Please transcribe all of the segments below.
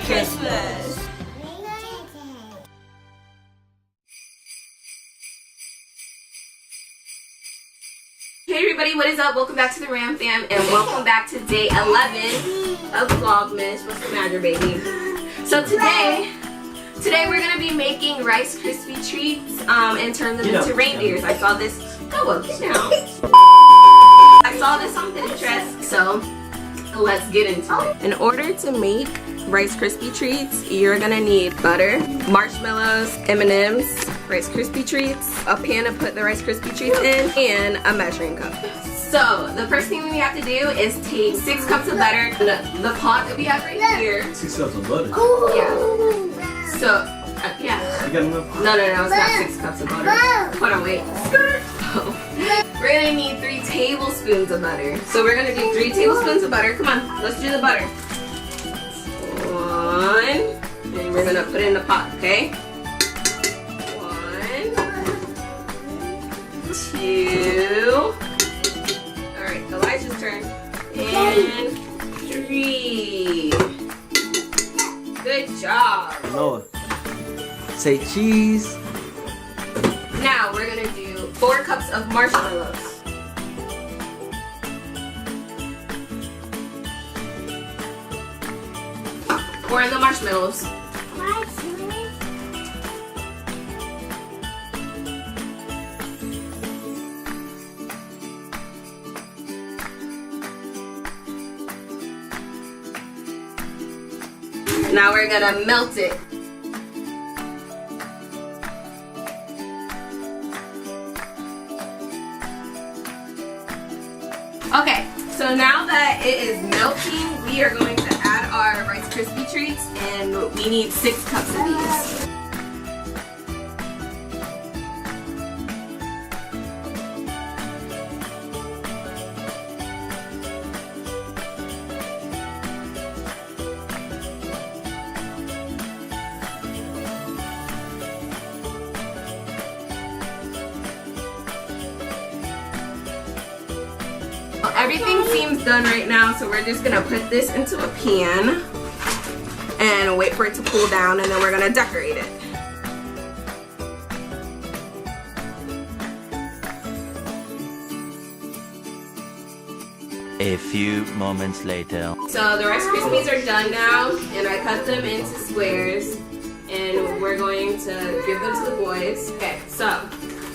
Christmas. Hey everybody, what is up? Welcome back to the Ram Fam and welcome back to day 11 of Vlogmas. What's the matter, baby? So today we're gonna be making Rice Krispie treats and turn them into reindeers. I saw this. Oh, okay now. I saw this on Pinterest, so let's get into it. In order to make Rice Krispie treats, you're gonna need butter, marshmallows, M&Ms, Rice Krispie treats, a pan to put the Rice Krispie treats in, and a measuring cup. So the first thing we have to do is take 6 cups of butter, the pot that we have right here. 6 cups of butter? Yeah. So, yeah. You got enough? No, it's not 6 cups of butter. Hold on, wait. We're gonna need 3 tablespoons of butter. So we're gonna do 3 tablespoons of butter. Come on, let's do the butter. 1, and we're gonna put it in the pot, okay? 1, 2. All right, Elijah's turn. And 3. Good job. Noah, say cheese. Now we're gonna do 4 cups of marshmallows. Pour in the marshmallows. Now we're gonna melt it. Okay, so now that it is melting, we are going to add our Rice Krispie treats, and we need 6 cups of these. Everything seems done right now, so we're just gonna put this into a pan and wait for it to cool down, and then we're gonna decorate it. A few moments later. So the Rice Krispies are done now, and I cut them into squares, and we're going to give them to the boys. Okay, so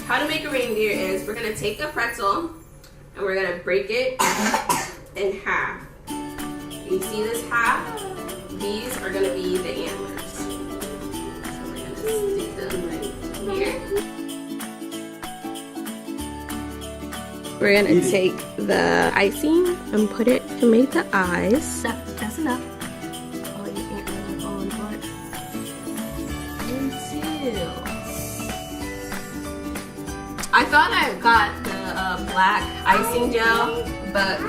how to make a reindeer is we're gonna take a pretzel and we're gonna break it in half. You see this half? These are gonna be the antlers. So we're gonna stick them right here. We're gonna take the icing and put it to make the eyes. That's enough. All your antlers are falling apart. And 2. I thought I got the black icing gel, but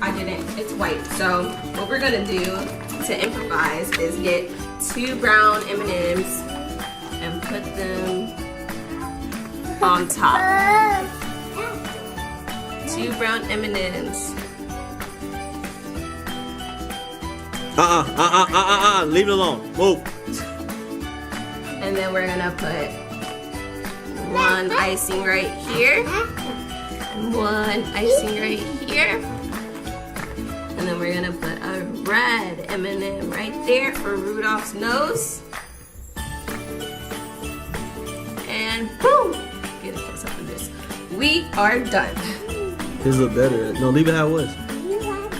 I didn't. It's white. So what we're gonna do to improvise is get 2 brown M&Ms and put them on top. 2 brown M&Ms. Leave it alone. Whoa. And then we're gonna put 1 icing right here. And 1 icing right here. And then we're gonna put a red M&M right there for Rudolph's nose. And boom! Get a close up of this. We are done. His look better. No, leave it how it was.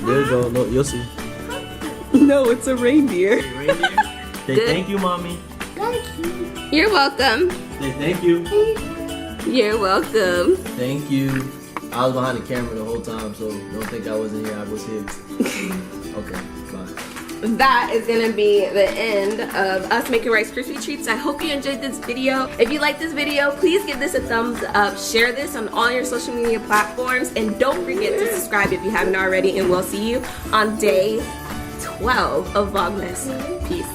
There you go. No, you'll see. No, it's a reindeer. Reindeer. Say thank you, mommy. You're welcome. Say thank you. You're welcome. Thank you. I was behind the camera the whole time, so don't think I wasn't here. I was here. Okay, bye. That is gonna be the end of us making Rice Krispie treats. I hope you enjoyed this video. If you like this video, please give this a thumbs up. Share this on all your social media platforms. And don't forget to subscribe if you haven't already. And we'll see you on day 12 of Vlogmas. Peace.